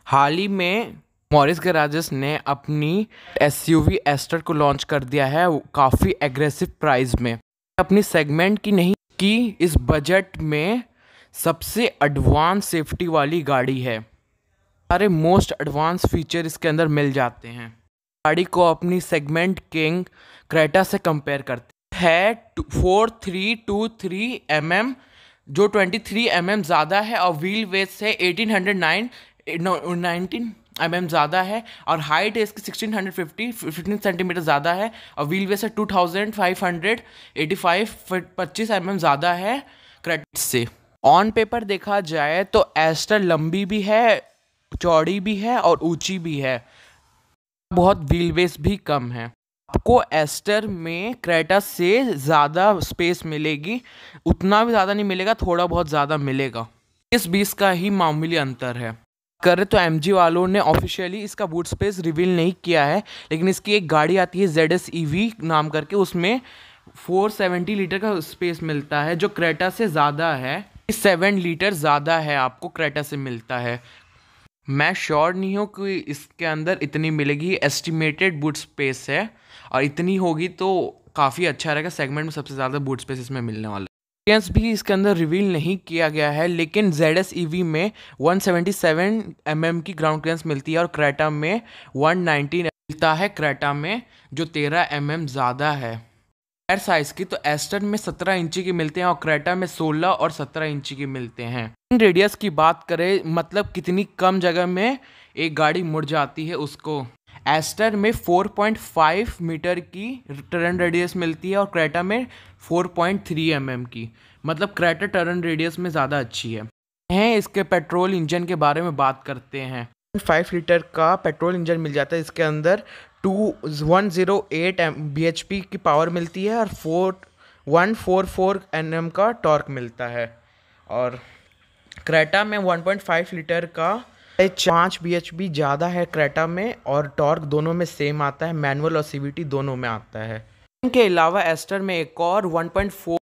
हाल ही में Morris garages ने अपनी एसयूवी एस्टर को लॉन्च कर दिया है काफ़ी एग्रेसिव प्राइस में। अपनी सेगमेंट की नहीं कि इस बजट में सबसे एडवांस सेफ्टी वाली गाड़ी है। सारे मोस्ट एडवांस फीचर इसके अंदर मिल जाते हैं। गाड़ी को अपनी सेगमेंट किंग क्रेटा से कंपेयर करते हैं 4323 mm, जो 23 mm ज़्यादा है और व्हील वेट से 19 mm ज़्यादा है और हाइट है इसकी 15 सेंटीमीटर ज़्यादा है और व्हील वेट से 2585 25 mm ज़्यादा है क्रेटा से। ऑन पेपर देखा जाए तो एस्टर लंबी भी है, चौड़ी भी है और ऊंची भी है। बहुत व्हील बेस भी कम है। आपको एस्टर में क्रेटा से ज़्यादा स्पेस मिलेगी, उतना भी ज़्यादा नहीं मिलेगा, थोड़ा बहुत ज़्यादा मिलेगा। 20 का ही मामूली अंतर है। करें तो एमजी वालों ने ऑफिशियली इसका बूट स्पेस रिवील नहीं किया है, लेकिन इसकी एक गाड़ी आती है ZS EV नाम करके, उसमें 470 लीटर का स्पेस मिलता है जो क्रेटा से ज़्यादा है। 7 लीटर ज़्यादा है आपको क्रेटा से मिलता है। मैं श्योर नहीं हूँ कि इसके अंदर इतनी मिलेगी, एस्टिमेटेड बूट स्पेस है और इतनी होगी तो काफ़ी अच्छा रहेगा। सेगमेंट में सबसे ज़्यादा बूट स्पेस इसमें मिलने वाला है। क्लियरेंस भी इसके अंदर रिवील नहीं किया गया है, लेकिन ZS EV में 177 mm की ग्राउंड क्लियरेंस मिलती है और क्रेटा में 119 मिलता है, क्रेटा में जो 13 mm ज़्यादा है। टायर साइज़ की तो एस्टर में 17 इंची की मिलते हैं और क्रेटा में 16 और 17 इंची की मिलते हैं। रेडियस की बात करें, मतलब कितनी कम जगह में एक गाड़ी मुड़ जाती है उसको, एस्टर में 4.5 मीटर की टर्न रेडियस मिलती है और क्रेटा में 4.3 mm की, मतलब क्रेटा टर्न रेडियस में ज़्यादा अच्छी है। इसके पेट्रोल इंजन के बारे में बात करते हैं। 5 लीटर का पेट्रोल इंजन मिल जाता है इसके अंदर। 108 bhp की पावर मिलती है और 144 Nm का टॉर्क मिलता है। और क्रेटा में 1.5 लीटर का 5 bhp ज़्यादा है क्रेटा में और टॉर्क दोनों में सेम आता है, मैनुअल और CVT दोनों में आता है। इनके अलावा एस्टर में एक और 1.4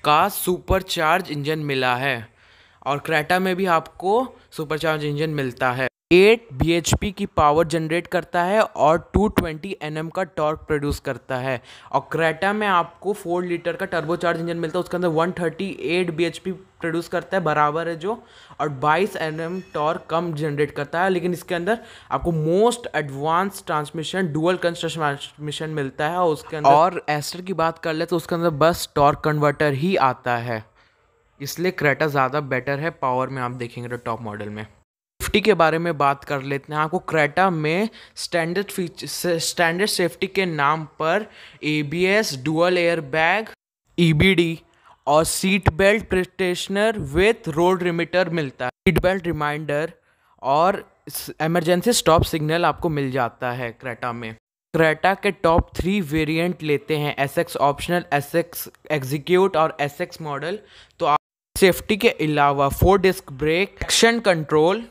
का सुपरचार्ज इंजन मिला है और क्रेटा में भी आपको सुपरचार्ज इंजन मिलता है। 8 bhp की पावर जनरेट करता है और 220 Nm का टॉर्क प्रोड्यूस करता है। और क्रेटा में आपको 4 लीटर का टर्बोचार्ज इंजन मिलता है, उसके अंदर 138 bhp प्रोड्यूस करता है, बराबर है जो, और 22 Nm टॉर्क कम जनरेट करता है। लेकिन इसके अंदर आपको most advance transmission dual construction transmission मिलता है और उसके अंदर, और एस्टर की बात कर ले तो उसके अंदर बस टॉर्क कन्वर्टर ही आता है, इसलिए क्रेटा ज़्यादा बेटर है पावर में। आप देखेंगे तो टॉप मॉडल में सेफ्टी के बारे में बात कर लेते हैं। आपको क्रेटा में स्टैंडर्ड सेफ्टी के नाम पर ABS, dual air bag, EBD और सीट बेल्ट प्रोटेक्शनर विथ रोड रिमिटर मिलता है। सीट बेल्ट रिमाइंडर और इमरजेंसी स्टॉप सिग्नल आपको मिल जाता है क्रेटा में। क्रेटा के टॉप 3 वेरिएंट लेते हैं, SX ऑप्शनल, SX एग्जीक्यूट और SX मॉडल। तो आप सेफ्टी के अलावा 4 disc brake, action control,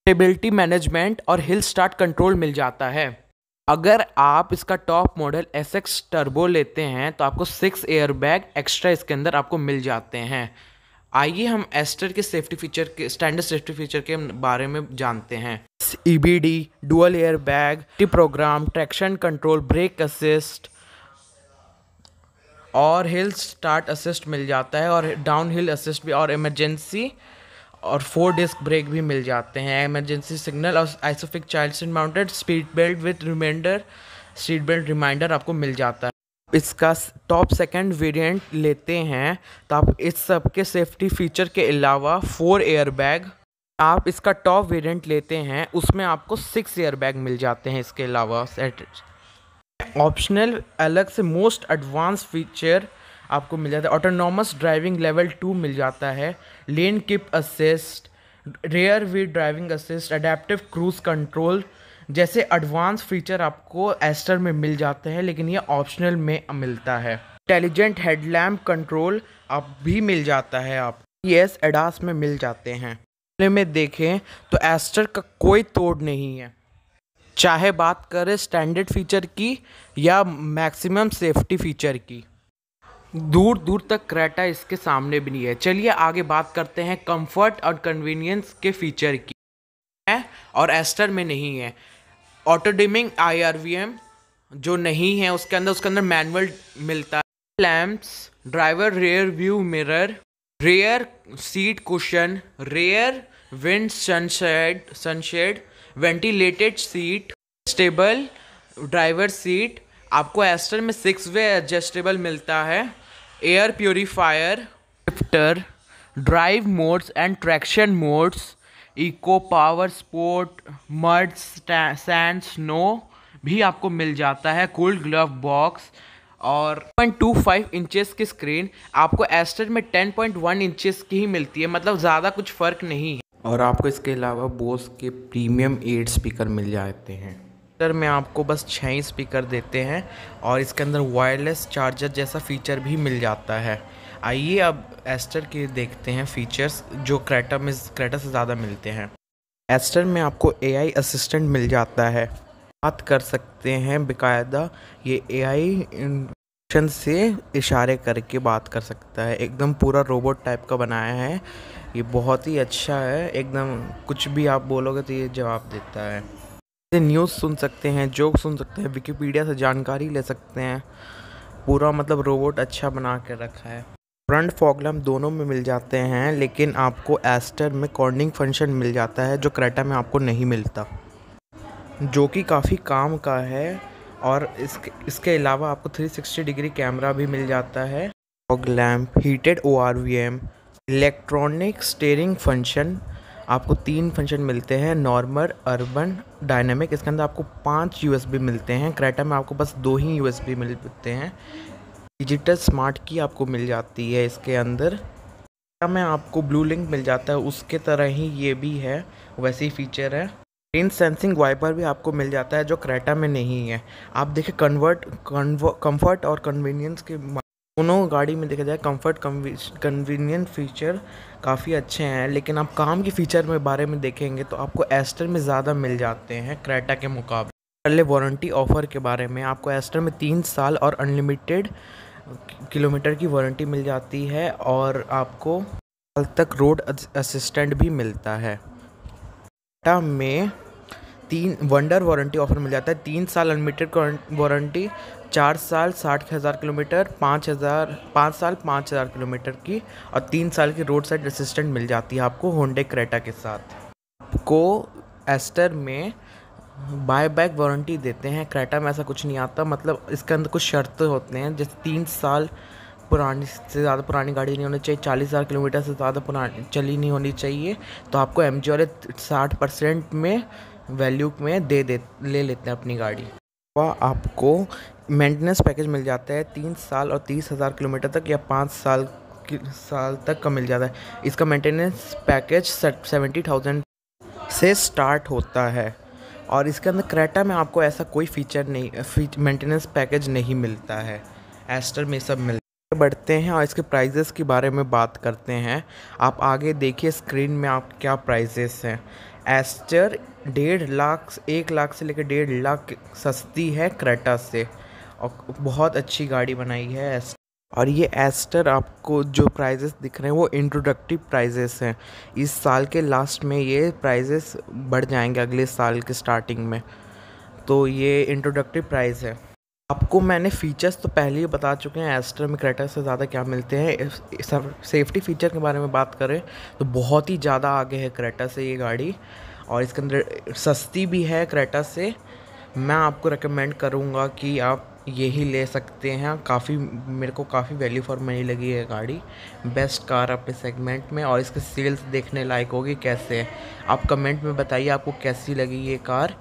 stability management और हिल स्टार्ट कंट्रोल मिल जाता है। अगर आप इसका टॉप मॉडल SX टर्बो लेते हैं तो आपको 6 एयर बैग एक्स्ट्रा इसके अंदर आपको मिल जाते हैं। आइए हम एस्टर के सेफ्टी फीचर के स्टैंडर्ड सेफ्टी फीचर के बारे में जानते हैं। EBD, dual air bag, program, traction control, brake assist और हिल स्टार्ट असिस्ट मिल जाता है, और डाउन हिल असिस्ट भी, और इमरजेंसी और 4 डिस्क ब्रेक भी मिल जाते हैं। इमरजेंसी सिग्नल और ISOFIX child seat mounted seat belt with seat belt reminder आपको मिल जाता है। इसका टॉप सेकंड वेरिएंट लेते हैं तो आप इस सब के सेफ्टी फीचर के अलावा 4 एयर बैग, आप इसका टॉप वेरिएंट लेते हैं उसमें आपको 6 एयर बैग मिल जाते हैं। इसके अलावा ऑप्शनल अलग से मोस्ट एडवांस फीचर आपको मिल जाता है। ऑटोनॉमस ड्राइविंग लेवल 2 मिल जाता है, lane keep assist, rear wheel driving assist, adaptive cruise control जैसे एडवांस फीचर आपको एस्टर में मिल जाते हैं, लेकिन ये ऑप्शनल में मिलता है। इंटेलिजेंट हेडलैम्प कंट्रोल आप भी मिल जाता है, आप ES एडास में मिल जाते हैं। में देखें तो एस्टर का कोई तोड़ नहीं है, चाहे बात करें स्टैंडर्ड फीचर की या मैक्सिमम सेफ्टी फीचर की, दूर दूर तक क्रेटा इसके सामने भी नहीं है। चलिए आगे बात करते हैं कंफर्ट और कन्वीनियंस के फीचर की है और एस्टर में नहीं है। ऑटो डिमिंग IRVM जो नहीं है उसके अंदर मैनुअल मिलता है। Lamps, driver rear view mirror, rear seat cushion, rear wind sunshade, ventilated seat, adjustable driver seat. आपको एस्टर में 6 वे एडजस्टेबल मिलता है। Air purifier, shifter, drive modes and traction modes, eco, power sport, mud, sand, snow भी आपको मिल जाता है। Cooled glove box और 0.25 इंचेस की स्क्रीन। आपको एस्टर में 10.1 इंचेस की ही मिलती है, मतलब ज़्यादा कुछ फ़र्क नहीं है। और आपको इसके अलावा बोस के प्रीमियम 8 स्पीकर मिल जाते हैं। एस्टर में आपको बस 6 ही स्पीकर देते हैं और इसके अंदर वायरलेस चार्जर जैसा फीचर भी मिल जाता है। आइए अब एस्टर के देखते हैं फीचर्स जो क्रेटा से ज़्यादा मिलते हैं। एस्टर में आपको AI असिस्टेंट मिल जाता है, बात कर सकते हैं बेकायदा। ये AI इंस्ट्रक्शन से इशारे करके बात कर सकता है, एकदम पूरा रोबोट टाइप का बनाया है। ये बहुत ही अच्छा है, एकदम कुछ भी आप बोलोगे तो ये जवाब देता है। न्यूज़ सुन सकते हैं, जोक सुन सकते हैं, विकिपीडिया से जानकारी ले सकते हैं। पूरा मतलब रोबोट अच्छा बना के रखा है। फ्रंट फॉग लैम्प दोनों में मिल जाते हैं, लेकिन आपको एस्टर में कॉर्निंग फंक्शन मिल जाता है जो क्रेटा में आपको नहीं मिलता, जो कि काफ़ी काम का है। और इसके अलावा आपको 360 डिग्री कैमरा भी मिल जाता है। Fog lamp, heated ORVM, electronic steering function. आपको 3 फंक्शन मिलते हैं, नॉर्मल, अर्बन, डायनामिक। इसके अंदर आपको 5 USB मिलते हैं। क्रेटा में आपको बस 2 ही USB मिलते हैं। डिजिटल स्मार्ट की आपको मिल जाती है इसके अंदर। क्रेटा में आपको ब्लू लिंक मिल जाता है, उसके तरह ही ये भी है, वैसे ही फीचर है। रेन सेंसिंग वाइपर भी आपको मिल जाता है जो क्रेटा में नहीं है। आप देखिए कंफर्ट और कन्वीनियंस के दोनों गाड़ी में देखा जाए, कंफर्ट कन्वीनियंट फीचर काफ़ी अच्छे हैं, लेकिन आप काम की फ़ीचर में बारे में देखेंगे तो आपको एस्टर में ज़्यादा मिल जाते हैं क्रेटा के मुकाबले। पहले वारंटी ऑफ़र के बारे में, आपको एस्टर में 3 साल और अनलिमिटेड किलोमीटर की वारंटी मिल जाती है और आपको साल तक रोड असिस्टेंट भी मिलता है। क्रेटा में 3 वंडर वारंटी ऑफर मिल जाता है, 3 साल अनलिमिटेड वारंटी, 4 साल 60,000 किलोमीटर, 5 साल 5,000 किलोमीटर की और 3 साल की रोड साइड असिस्टेंट मिल जाती है आपको होंडा क्रेटा के साथ। आपको एस्टर में बाय बैक वारंटी देते हैं, क्रेटा में ऐसा कुछ नहीं आता। मतलब इसके अंदर कुछ शर्त होते हैं, जैसे 3 साल पुरानी से ज़्यादा पुरानी गाड़ी नहीं होनी चाहिए, 40,000 किलोमीटर से ज़्यादा पुरानी चली नहीं होनी चाहिए, तो आपको MG वाले 60% में वैल्यू में ले लेते हैं अपनी गाड़ी। वह आपको मेंटेनेंस पैकेज मिल जाता है 3 साल और 30,000 किलोमीटर तक, या 5 साल तक का मिल जाता है। इसका मेंटेनेंस पैकेज 70,000 से स्टार्ट होता है और इसके अंदर क्रेटा में आपको ऐसा कोई फीचर नहीं, मेंटेनेंस पैकेज नहीं मिलता है। एस्टर में सब मिलता है। बढ़ते हैं और इसके प्राइजेस के बारे में बात करते हैं। आप आगे देखिए स्क्रीन में आप क्या प्राइजेस हैं। एस्टर 1.5 लाख, 1 लाख से लेकर 1.5 लाख सस्ती है क्रेटा से और बहुत अच्छी गाड़ी बनाई है एस्टर। और ये एस्टर आपको जो प्राइजेस दिख रहे हैं वो इंट्रोडक्टिव प्राइजेस हैं। इस साल के लास्ट में ये प्राइजेस बढ़ जाएंगे अगले साल के स्टार्टिंग में, तो ये इंट्रोडक्टिव प्राइस है। आपको मैंने फ़ीचर्स तो पहले ही बता चुके हैं एस्टर में क्रेटा से ज़्यादा क्या मिलते हैं। सेफ्टी फ़ीचर के बारे में बात करें तो बहुत ही ज़्यादा आगे है क्रेटा से ये गाड़ी, और इसके अंदर सस्ती भी है क्रेटा से। मैं आपको रेकमेंड करूँगा कि आप यही ले सकते हैं। मेरे को काफ़ी वैल्यू फॉर मनी लगी है गाड़ी, बेस्ट कार अपने सेगमेंट में, और इसके सेल्स देखने लायक होगी कैसे है। आप कमेंट में बताइए आपको कैसी लगी ये कार।